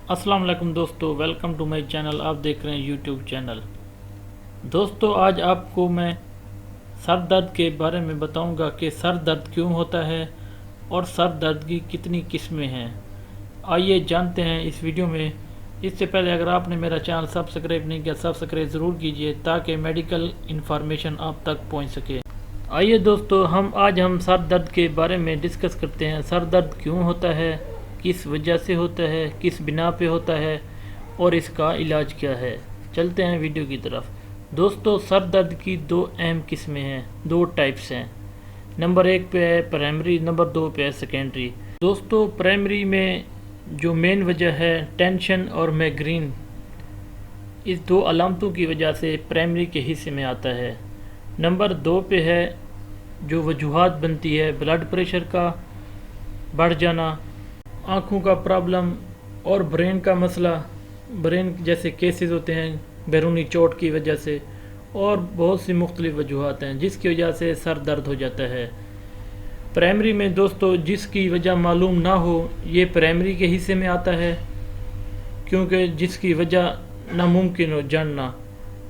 السلام علیکم دوستو، ویلکم ٹو مائی چینل۔ آپ دیکھ رہے ہیں یوٹیوب چینل۔ دوستو آج آپ کو میں سر درد کے بارے میں بتاؤں گا کہ سر درد کیوں ہوتا ہے اور سر درد کی کتنی قسمیں ہیں۔ آئیے جانتے ہیں اس ویڈیو میں۔ اس سے پہلے اگر آپ نے میرا چینل سبسکرائب نہیں کیا، سبسکرائب ضرور کیجئے تاکہ میڈیکل انفارمیشن آپ تک پہنچ سکے۔ آئیے دوستو آج ہم سر درد کے بارے میں ڈسکس کرتے ہیں۔ سر درد کیوں ہوتا ہے، کس وجہ سے ہوتا ہے، کس بنا پہ ہوتا ہے اور اس کا علاج کیا ہے۔ چلتے ہیں ویڈیو کی طرف۔ دوستو سر درد کی دو اہم قسمیں ہیں، دو ٹائپس ہیں۔ نمبر 1 پہ ہے پرائمری، نمبر 2 پہ ہے سیکنڈری۔ دوستو پرائمری میں جو مین وجہ ہے ٹینشن اور مائگرین، اس دو علامتوں کی وجہ سے پرائمری کے حصے میں آتا ہے۔ نمبر 2 پہ ہے جو وجوہات بنتی ہے بلڈ پریشر کا بڑھ جانا، آنکھوں کا پرابلم اور برین کا مسئلہ، برین جیسے کیسز ہوتے ہیں بیرونی چوٹ کی وجہ سے، اور بہت سی مختلف وجوہات ہیں جس کی وجہ سے سر درد ہو جاتا ہے۔ پرائمری میں دوستو جس کی وجہ معلوم نہ ہو یہ پرائمری کے حصے میں آتا ہے، کیونکہ جس کی وجہ ناممکن ہو جاننا۔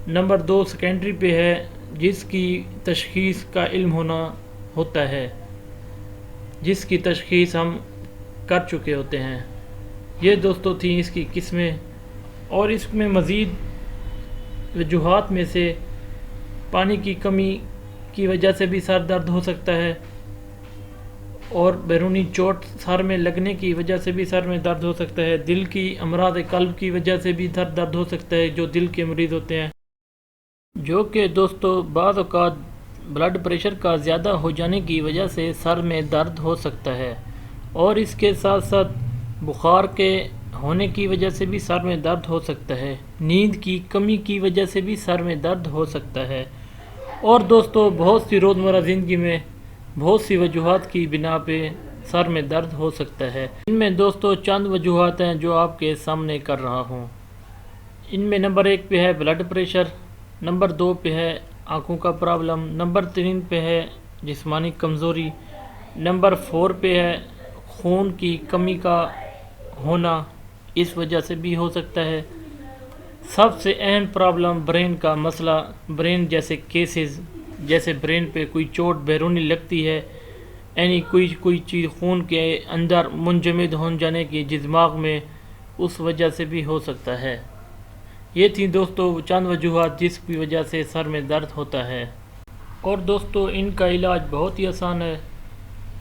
نمبر 2 سیکنڈری پہ ہے جس کی تشخیص کا علم ہوتا ہے، جس کی تشخیص ہم کر چکے ہوتے ہیں۔ یہ دوستو تھیں اس کی قسمیں، اور اس میں مزید وجوہات میں سے پانی کی کمی کی وجہ سے بھی سر درد ہو سکتا ہے، اور بیرونی چوٹ سر میں لگنے کی وجہ سے بھی سر میں درد ہو سکتا ہے، دل کی امراض قلب کی وجہ سے بھی سر درد ہو سکتا ہے جو دل کے مریض ہوتے ہیں، جو کہ دوستو بعض اوقات بلڈ پریشر کا زیادہ ہو جانے کی وجہ سے سر میں درد ہو سکتا ہے، اور اس کے ساتھ ساتھ بخار کے ہونے کی وجہ سے بھی سر میں درد ہو سکتا ہے، نیند کی کمی کی وجہ سے بھی سر میں درد ہو سکتا ہے، اور دوستو بہت سی روزمرہ زندگی میں بہت سی وجوہات کی بنا پہ سر میں درد ہو سکتا ہے۔ ان میں دوستو چند وجوہات ہیں جو آپ کے سامنے کر رہا ہوں۔ ان میں نمبر 1 پہ ہے بلڈ پریشر، نمبر 2 پہ ہے آنکھوں کا پرابلم، نمبر 3 پہ ہے جسمانی کمزوری، نمبر 4 پہ ہے خون کی کمی کا ہونا، اس وجہ سے بھی ہو سکتا ہے۔ سب سے اہم پرابلم برین کا مسئلہ، برین جیسے کیسز، جیسے برین پہ کوئی چوٹ بیرونی لگتی ہے، یعنی کوئی چیز خون کے اندر منجمد ہو جانے کی دماغ میں، اس وجہ سے بھی ہو سکتا ہے۔ یہ تھی دوستو چند وجوہات جس کی وجہ سے سر میں درد ہوتا ہے، اور دوستو ان کا علاج بہت ہی آسان ہے،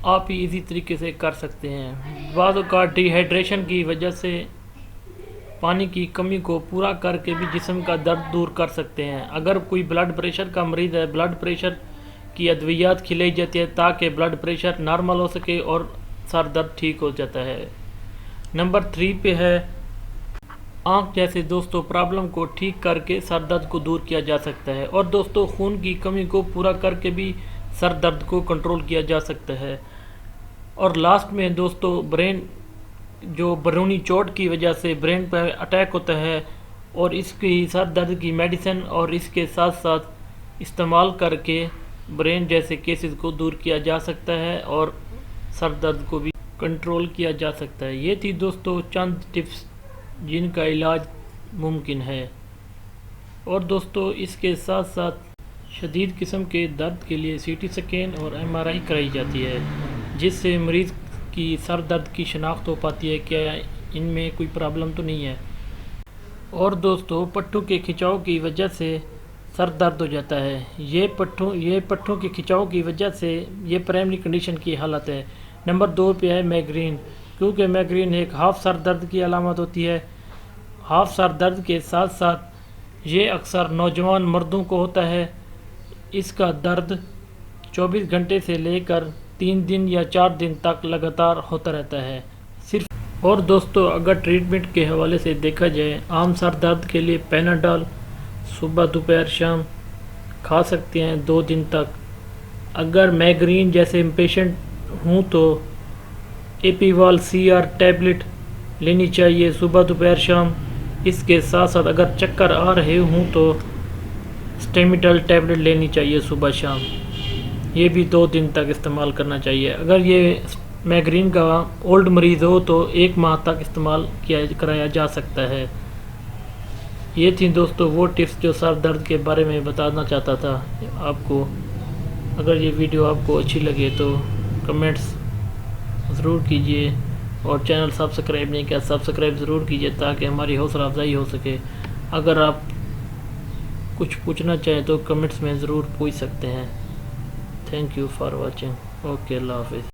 آپ ہی ایزی طریقے سے کر سکتے ہیں۔ بعض اوقات ڈی ہائیڈریشن کی وجہ سے پانی کی کمی کو پورا کر کے بھی جسم کا درد دور کر سکتے ہیں۔ اگر کوئی بلڈ پریشر کا مریض ہے، بلڈ پریشر کی ادویات کھلائی جاتی ہے تاکہ بلڈ پریشر نارمل ہو سکے اور سر درد ٹھیک ہو جاتا ہے۔ نمبر 3 پہ ہے آنکھ جیسے دوستو پرابلم کو ٹھیک کر کے سر درد کو دور کیا جا سکتا ہے، اور دوستو خون کی کمی کو پورا کر کے بھی سر درد کو کنٹرول کیا جا سکتا ہے۔ اور لاسٹ میں دوستو برین، جو بیرونی چوٹ کی وجہ سے برین پر اٹیک ہوتا ہے، اور اس کی سر درد کی میڈیسن اور اس کے ساتھ ساتھ استعمال کر کے برین جیسے کیسز کو دور کیا جا سکتا ہے اور سر درد کو بھی کنٹرول کیا جا سکتا ہے۔ یہ تھی دوستو چند ٹپس جن کا علاج ممکن ہے، اور دوستو اس کے ساتھ ساتھ شدید قسم کے درد کے لیے سی ٹی سکین اور MRI کرائی جاتی ہے، جس سے مریض کی سر درد کی شناخت ہو پاتی ہے کہ ان میں کوئی پرابلم تو نہیں ہے۔ اور دوستو پٹھوں کے کھنچاؤ کی وجہ سے سر درد ہو جاتا ہے، یہ پٹھوں کے کھنچاؤ کی وجہ سے یہ پرائمری کنڈیشن کی حالت ہے۔ نمبر 2 پہ ہے مائگرین، کیونکہ مائگرین ایک ہاف سر درد کی علامت ہوتی ہے۔ ہاف سر درد کے ساتھ ساتھ یہ اکثر نوجوان مردوں کو ہوتا ہے۔ اس کا درد 24 گھنٹے سے لے کر 3 دن یا 4 دن تک لگاتار ہوتا رہتا ہے صرف۔ اور دوستو اگر ٹریٹمنٹ کے حوالے سے دیکھا جائے، عام سر درد کے لیے پیناڈول صبح دوپہر شام کھا سکتے ہیں 2 دن تک۔ اگر مائگرین جیسے پیشنٹ ہوں تو ایپیوال CR ٹیبلٹ لینی چاہیے صبح دوپہر شام۔ اس کے ساتھ ساتھ اگر چکر آ رہے ہوں تو سٹیمیٹل ٹیبلٹ لینی چاہیے صبح شام، یہ بھی 2 دن تک استعمال کرنا چاہیے۔ اگر یہ مائگرین کا اولڈ مریض ہو تو 1 ماہ تک استعمال کرایا جا سکتا ہے۔ یہ تھیں دوستو وہ ٹپس جو سر درد کے بارے میں بتانا چاہتا تھا آپ کو۔ اگر یہ ویڈیو آپ کو اچھی لگے تو کمنٹس ضرور کیجئے، اور چینل سبسکرائب نہیں کیا سبسکرائب ضرور کیجئے تاکہ ہماری حوصلہ افزائی ہو سکے۔ اگر آپ کچھ پوچھنا چاہیں تو کمنٹس میں ضرور پوچھ سکتے ہیں۔ Thank you for watching. Okay, اللہ حافظ۔